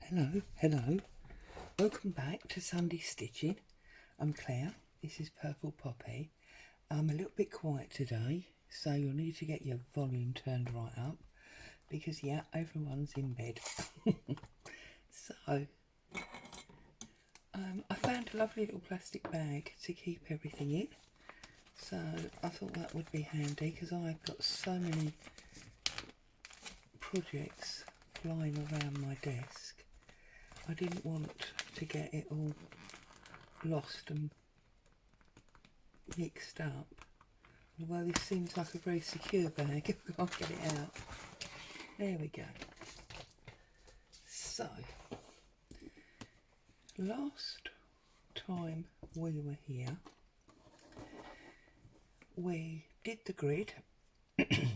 Hello. Welcome back to Sunday Stitching. I'm Claire. This is Purple Poppy. I'm a little bit quiet today, so you'll need to get your volume turned right up because, yeah, everyone's in bed. So, I found a lovely little plastic bag to keep everything in. So, I thought that would be handy because I've got so many projects flying around my desk. I didn't want to get it all lost and mixed up. Although this seems like a very secure bag, I can't get it out. There we go. So, last time we were here, we did the grid and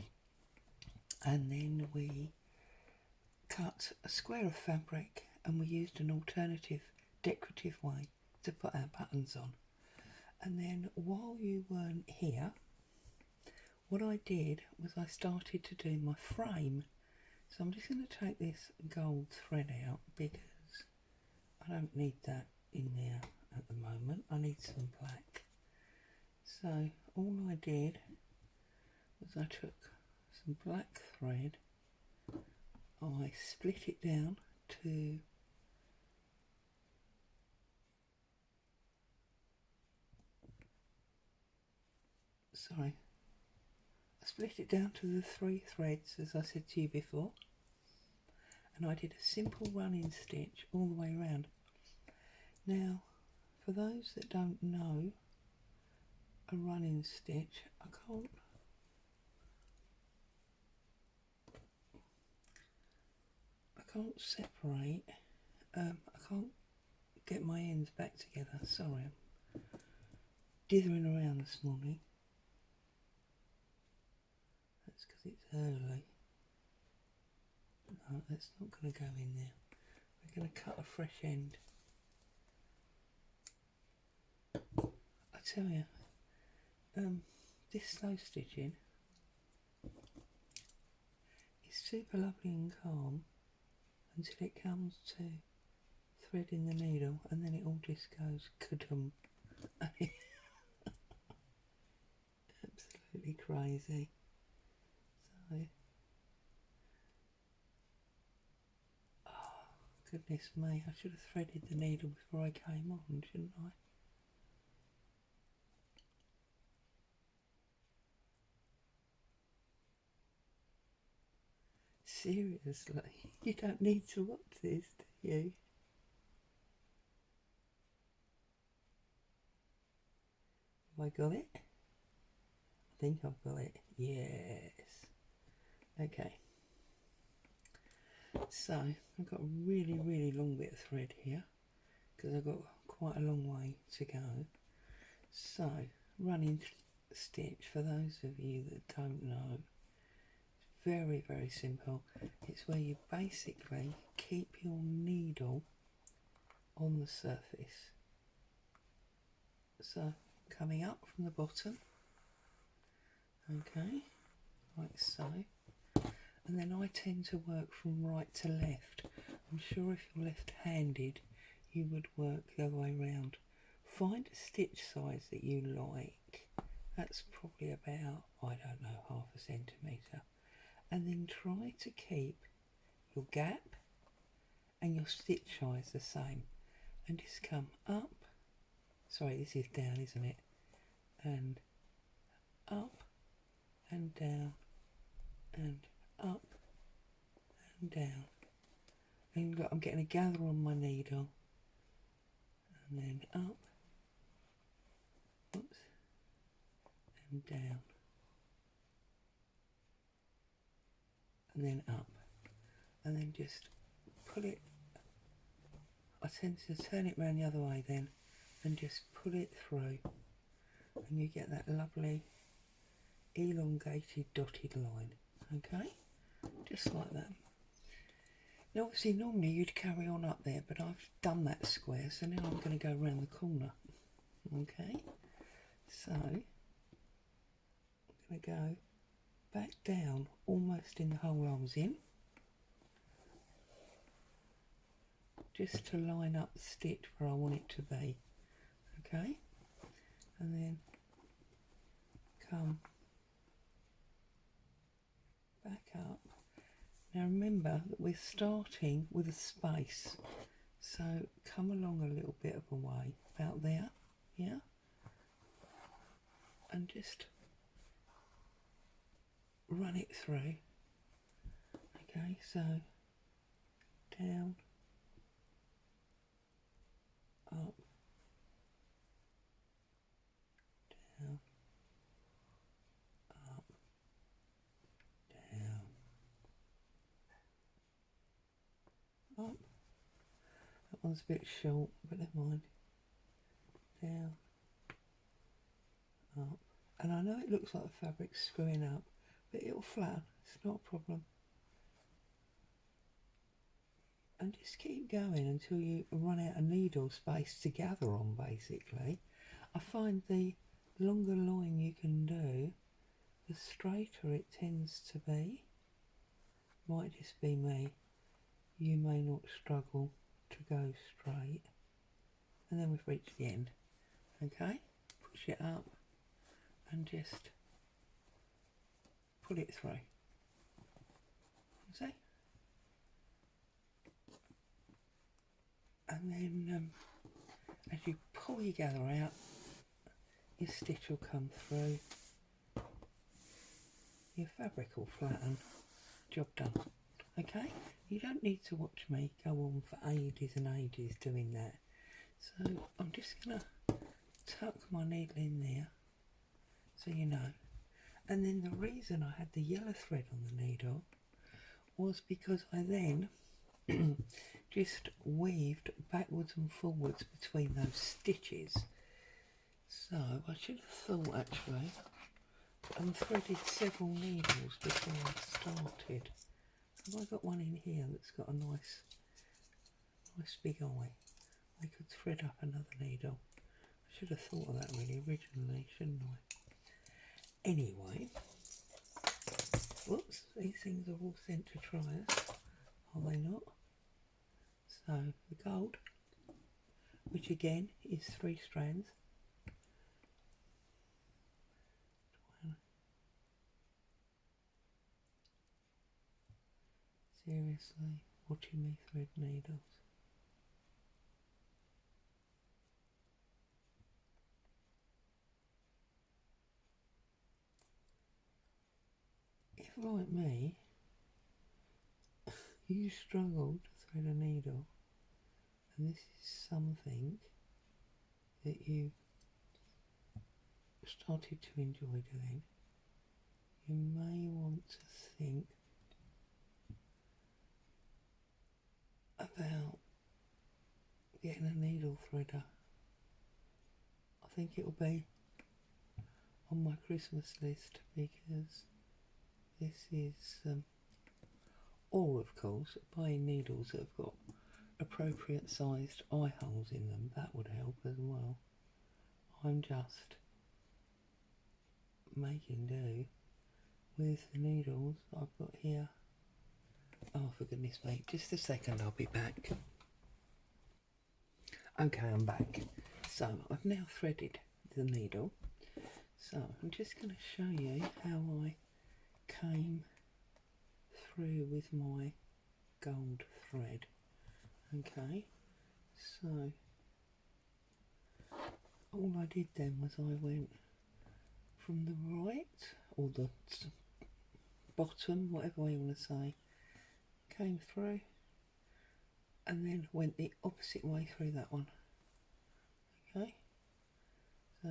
then we cut a square of fabric and we used an alternative decorative way to put our buttons on. And then while you weren't here, what I did was I started to do my frame. So I'm just going to take this gold thread out because I don't need that in there at the moment. I need some black. So all I did was I took some black thread, I split it down to I split it down to the 3 threads as I said to you before, and I did a simple running stitch all the way around. Now for those that don't know a running stitch, I can't separate, I can't get my ends back together, sorry, I'm dithering around this morning. That's because it's early. No, that's not going to go in there. We're going to cut a fresh end. I tell you, this slow stitching is super lovely and calm until it comes to threading the needle, and then it all just goes kadum. Absolutely crazy. So, oh goodness me, I should have threaded the needle before I came on, shouldn't I? Seriously, you don't need to watch this, do you? Have I got it? I think I've got it. Yes. Okay. So, I've got a really long bit of thread here because I've got quite a long way to go. So, running stitch, for those of you that don't know, it's very simple. It's where you basically keep your needle on the surface. So coming up from the bottom, okay, like so, and then I tend to work from right to left. I'm sure if you're left-handed you would work the other way around. Find a stitch size that you like, that's probably about, I don't know, half a centimetre, and then try to keep your gap and your stitch size the same, and just come up, sorry this is down isn't it, and up and down and up and down, and look, I'm getting a gather on my needle, and then up, oops, and down, and then up, and then just pull it. I tend to turn it round the other way then and just pull it through, and you get that lovely elongated dotted line, okay, just like that. Now obviously normally you'd carry on up there, but I've done that square, so now I'm going to go around the corner, okay, so I'm going to go back down almost in the hole I was in, just to line up the stitch where I want it to be. Okay, and then come back up. Now remember that we're starting with a space, so come along a little bit of a way, about there, yeah, and just run it through. Okay, so down, up, down, up, down, up. That one's a bit short, but never mind. Down, up. And I know it looks like the fabric's screwing up, but it'll flatten, it's not a problem. And just keep going until you run out of needle space to gather on, basically. I find the longer line you can do, the straighter it tends to be. Might just be me. You may not struggle to go straight. And then we've reached the end. Okay? Push it up and just pull it through. See? And then as you pull your gather out, your stitch will come through, your fabric will flatten, job done. Okay, you don't need to watch me go on for ages and ages doing that. So I'm just going to tuck my needle in there so you know. And then the reason I had the yellow thread on the needle was because I then just weaved backwards and forwards between those stitches. So I should have thought actually and threaded several needles before I started. Have I got one in here that's got a nice big eye? I could thread up another needle. I should have thought of that really originally, shouldn't I? Anyway, whoops, these things are all sent to try us, are they not? So the gold, which again is 3 strands. Seriously, watching me thread needles. If like me, you struggle to thread a needle, and this is something that you started to enjoy doing, you may want to think about getting a needle threader. I think it'll be on my Christmas list because this is, or of course buying needles that have got appropriate sized eye holes in them, that would help as well. I'm just making do with the needles I've got here. Oh, for goodness sake, just a second, I'll be back. Okay, I'm back. So I've now threaded the needle. So I'm just going to show you how I came through with my gold thread. Okay, so all I did then was I went from the right, or the bottom, whatever you want to say, came through and then went the opposite way through that one. Okay, so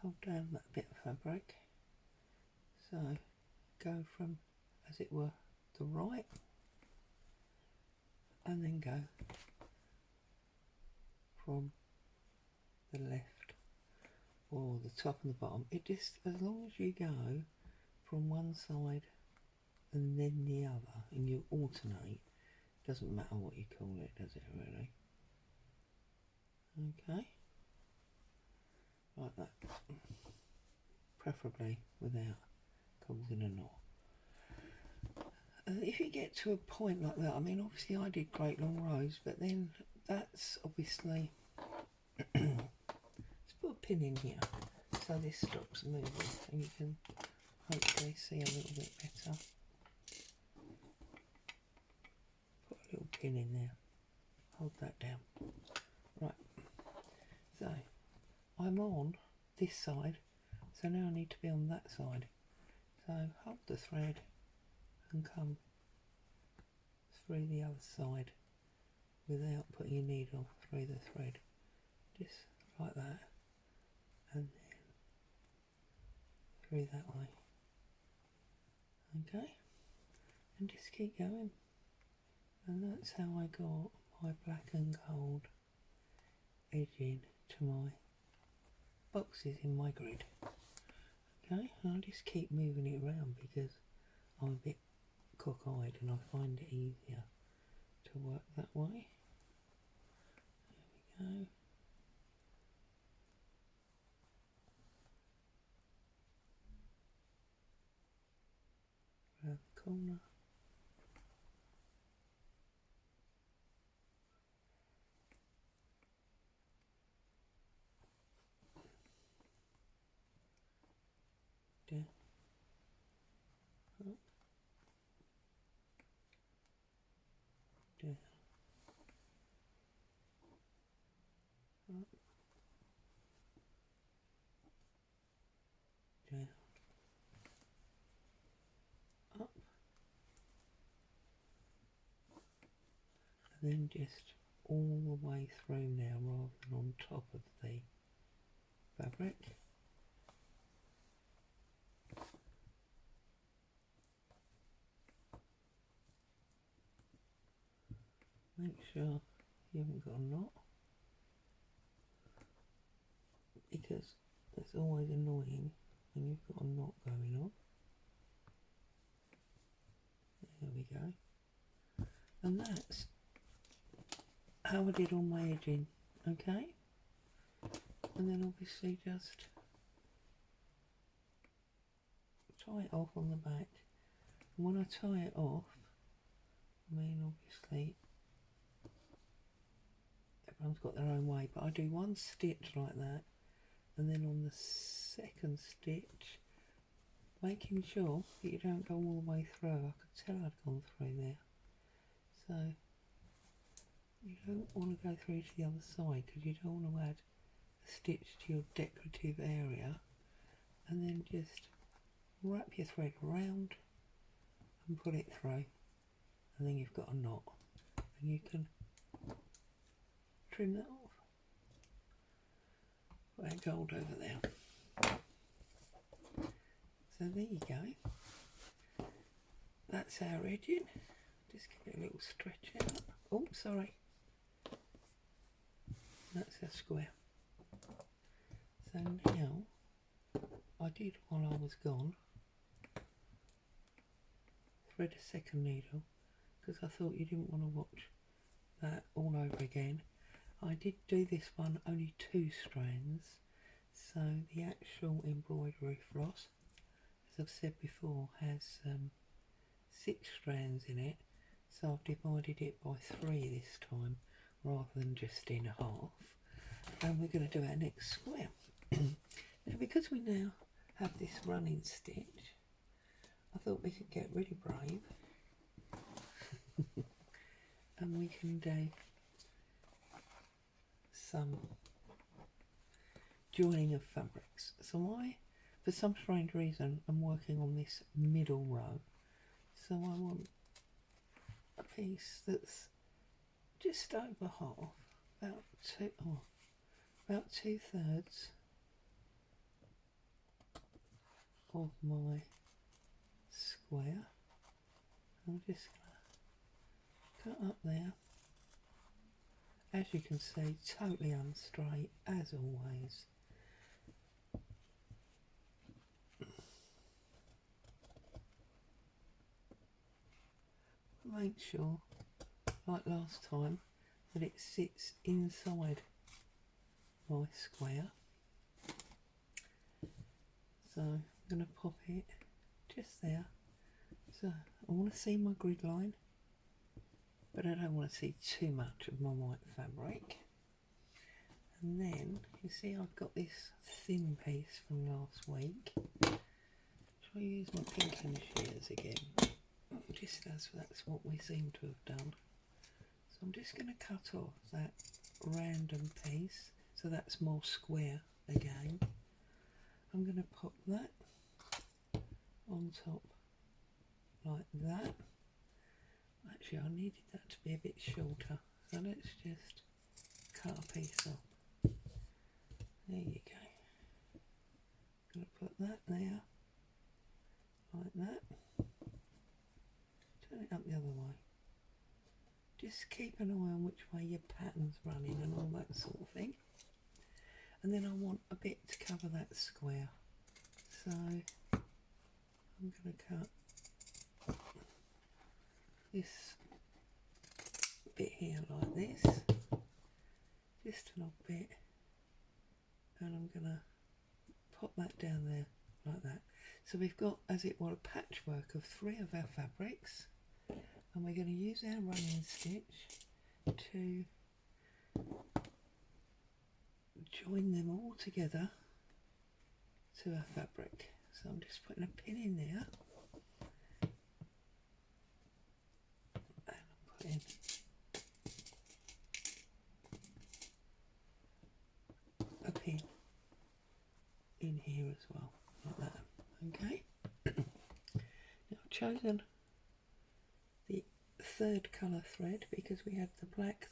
hold down that bit of fabric, so go from, as it were, the right, and then go from the left, or the top and the bottom. It just, as long as you go from one side and then the other, and you alternate, doesn't matter what you call it, does it really? Okay, like that, preferably without causing a knot. if you get to a point like that, I mean, obviously I did great long rows, but then that's obviously, let's put a pin in here so this stops moving and you can hopefully see a little bit better. Put a little pin in there, hold that down. Right, so I'm on this side, so now I need to be on that side. So hold the thread and come through the other side without putting your needle through the thread, just like that, and then through that way. Okay, and just keep going, and that's how I got my black and gold edging to my boxes in my grid. Okay, and I'll just keep moving it around because I'm a bit cock-eyed and I find it easier to work that way. There we go. Around the corner. Down. Up. Down. Up. Down. Up. And then just all the way through now rather than on top of the fabric. Make sure you haven't got a knot, because it's always annoying when you've got a knot going on. There we go. And that's how I did all my edging, okay? And then obviously just tie it off on the back. And when I tie it off, I mean obviously everyone's got their own way, but I do one stitch like that, and then on the second stitch, making sure that you don't go all the way through. I could tell I'd gone through there. So you don't want to go through to the other side because you don't want to add a stitch to your decorative area, and then just wrap your thread around and pull it through, and then you've got a knot, and you can trim that off. Put that gold over there. So there you go. That's our edging. Just give it a little stretch out. Oh, sorry. That's our square. So now, I did while I was gone, thread a second needle, because I thought you didn't want to watch that all over again. I did do this one only 2 strands, so the actual embroidery floss, as I've said before, has 6 strands in it, so I've divided it by 3 this time rather than just in half. And we're going to do our next square. Now, because we now have this running stitch, I thought we could get really brave and we can do some joining of fabrics. So for some strange reason, I'm working on this middle row. So I want a piece that's just over half, about 2/3 of my square. I'm just going to cut up there. As you can see, totally unstraight as always. Make sure, like last time, that it sits inside my square. So I'm going to pop it just there So I want to see my grid line, but I don't want to see too much of my white fabric. And then you see I've got this thin piece from last week. Shall I use my pinking shears again? Just as that's what we seem to have done. So I'm just going to cut off that random piece, so that's more square again. I'm going to pop that on top like that. Actually, I needed that to be a bit shorter, so let's just cut a piece off. There you go. I'm going to put that there, like that. Turn it up the other way. Just keep an eye on which way your pattern's running and all that sort of thing. And then I want a bit to cover that square. So I'm going to cut this bit here like this, just an odd bit, and I'm going to pop that down there like that. So we've got, as it were, a patchwork of 3 of our fabrics, and we're going to use our running stitch to join them all together to our fabric. So I'm just putting a pin in there, and I'm putting a pin in here as well, like that. Okay. Now I've chosen the 3rd colour thread because we had the black,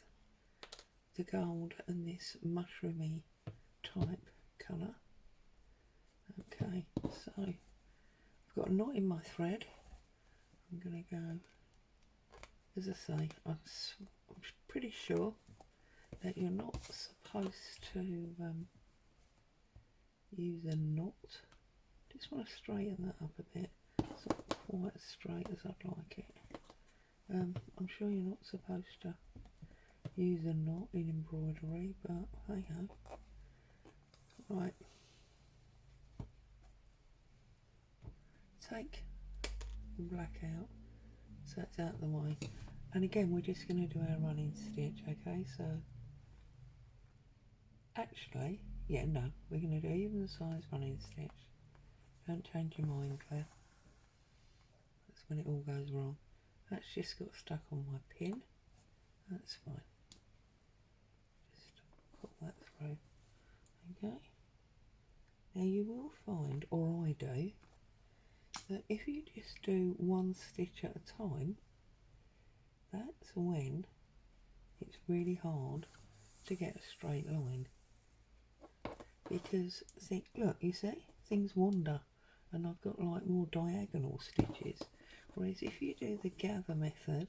the gold and this mushroomy type colour. Okay, so I've got a knot in my thread. I'm going to go, as I say, I'm pretty sure that you're not supposed to use a knot. Just want to straighten that up a bit. It's not quite as straight as I'd like it. I'm sure you're not supposed to use a knot in embroidery, but hey ho. Right. Take the black out, so it's out of the way. And again, we're just going to do our running stitch, okay? So, actually, yeah, no, we're going to do even size running stitch. Don't change your mind, Claire. That's when it all goes wrong. That's just got stuck on my pin. That's fine. Just put that through. Okay. Now you will find, or I do, that if you just do one stitch at a time, that's when it's really hard to get a straight line. Because, see, look, you see, things wander, and I've got like more diagonal stitches. Whereas if you do the gather method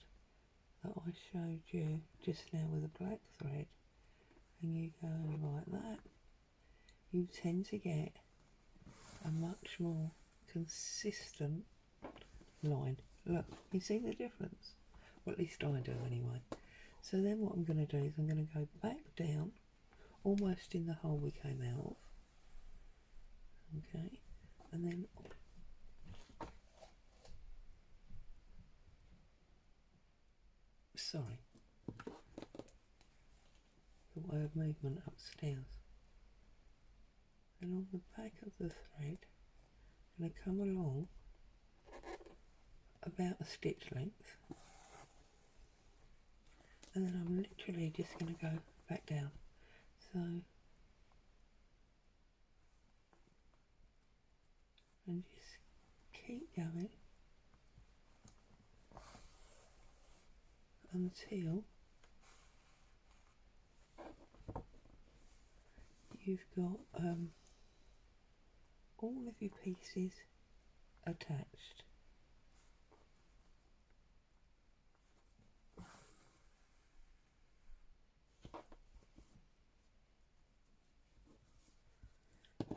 that I showed you just now with a black thread, and you go like that, you tend to get a much more consistent line. Look, you see the difference? Well, at least I do anyway. So then what I'm going to do is I'm going to go back down, almost in the hole we came out of. Okay, and then sorry, the way of movement upstairs. And on the back of the thread, I'm going to come along about a stitch length, and then I'm literally just going to go back down. So, and just keep going until you've got all of your pieces attached.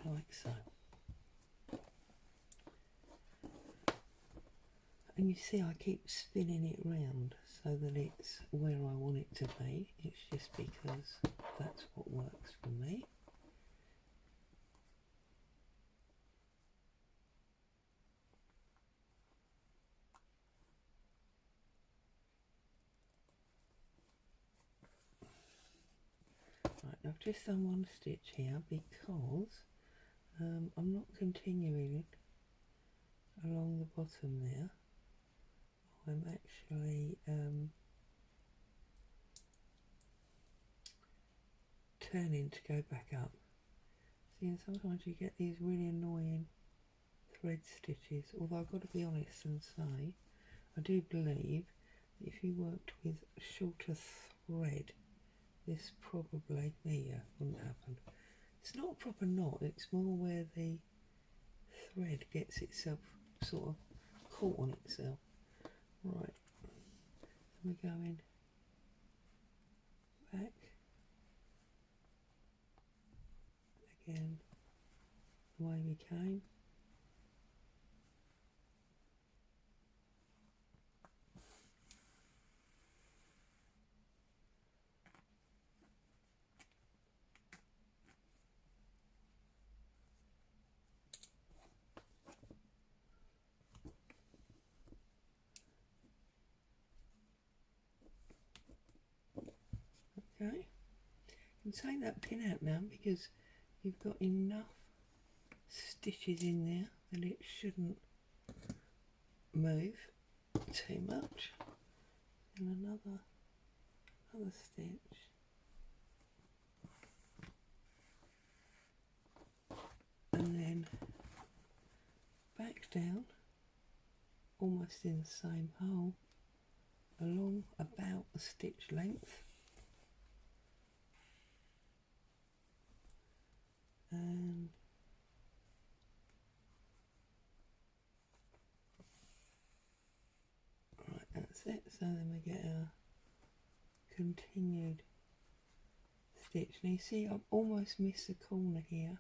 Like so. And you see I keep spinning it round so that it's where I want it to be. It's just because that's what works for me. I've just done one stitch here because I'm not continuing along the bottom there. I'm actually turning to go back up. See, and sometimes you get these really annoying thread stitches, although I've got to be honest and say I do believe that if you worked with shorter thread, this probably, wouldn't happen. It's not a proper knot, it's more where the thread gets itself sort of caught on itself. Right, so we're going back again the way we came. Okay, you can take that pin out now because you've got enough stitches in there that it shouldn't move too much. And another stitch. And then back down, almost in the same hole, along about a stitch length. And right, that's it. So then we get our continued stitch. Now you see I've almost missed the corner here,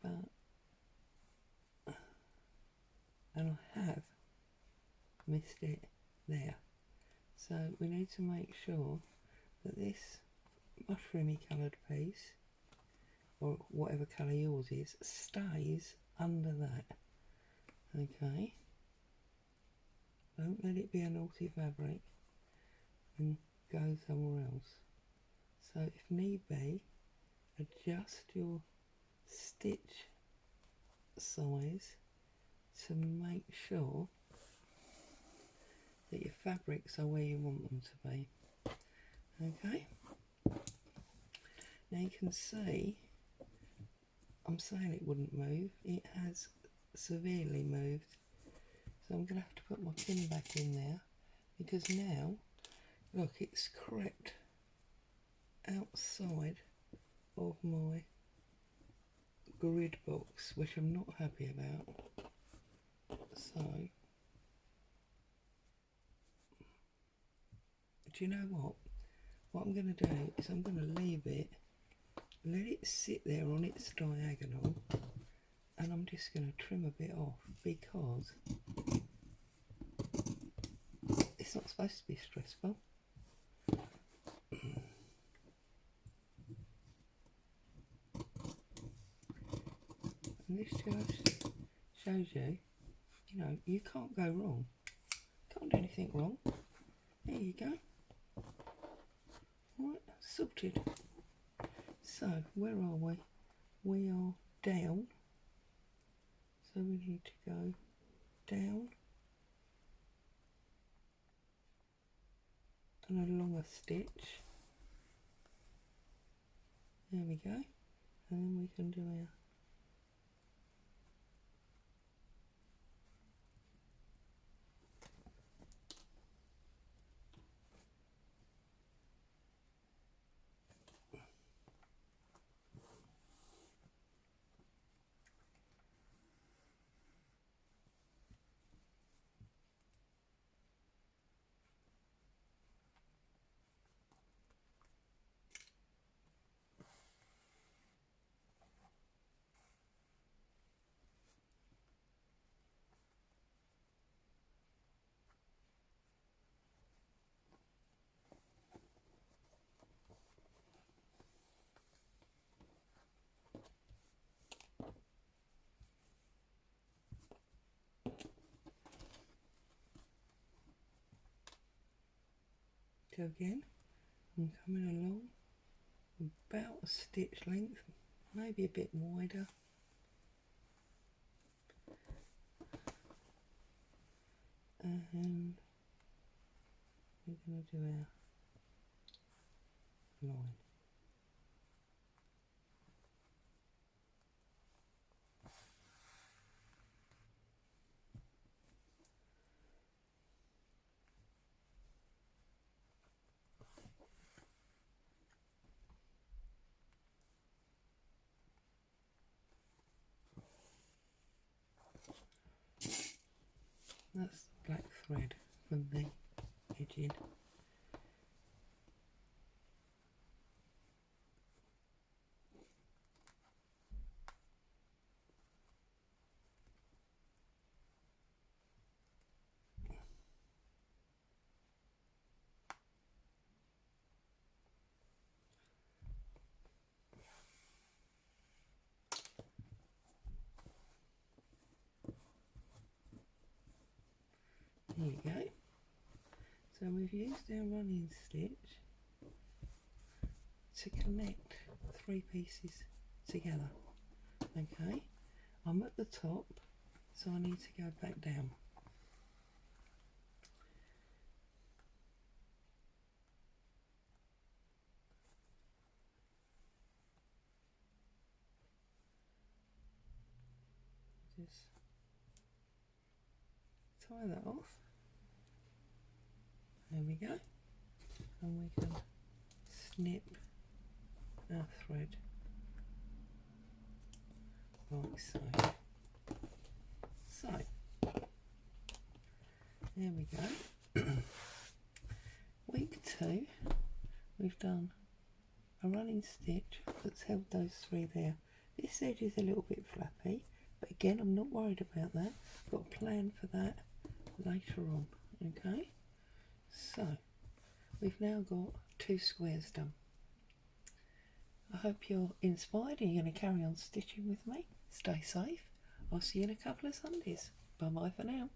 but and I have missed it there. So we need to make sure that this mushroomy coloured piece, or whatever colour yours is, stays under that. Okay, don't let it be a naughty fabric and go somewhere else. So if need be, adjust your stitch size to make sure that your fabrics are where you want them to be. Okay, now you can see I'm saying it wouldn't move, it has severely moved, so I'm going to have to put my pin back in there because now look, it's crept outside of my grid box, which I'm not happy about. So do you know what I'm going to do is I'm going to leave it, let it sit there on its diagonal, and I'm just going to trim a bit off because it's not supposed to be stressful. And this just shows you, you know, you can't go wrong. Can't do anything wrong. There you go. Right, sorted. So, where are we? We are down. So we need to go down and along a stitch. There we go. And then we can do our go again. I'm coming along about a stitch length, maybe a bit wider. And we're going to do our line. That's the black thread from the edging. There you go. So we've used our running stitch to connect 3 pieces together. Okay, I'm at the top, so I need to go back down. Just tie that off. There we go. And we can snip our thread like so. So, there we go. Week 2, we've done a running stitch that's held those 3 there. This edge is a little bit flappy, but again, I'm not worried about that. I've got a plan for that later on. Okay, so we've now got 2 squares done. I hope you're inspired and you're going to carry on stitching with me. Stay safe. I'll see you in a couple of Sundays. Bye bye for now.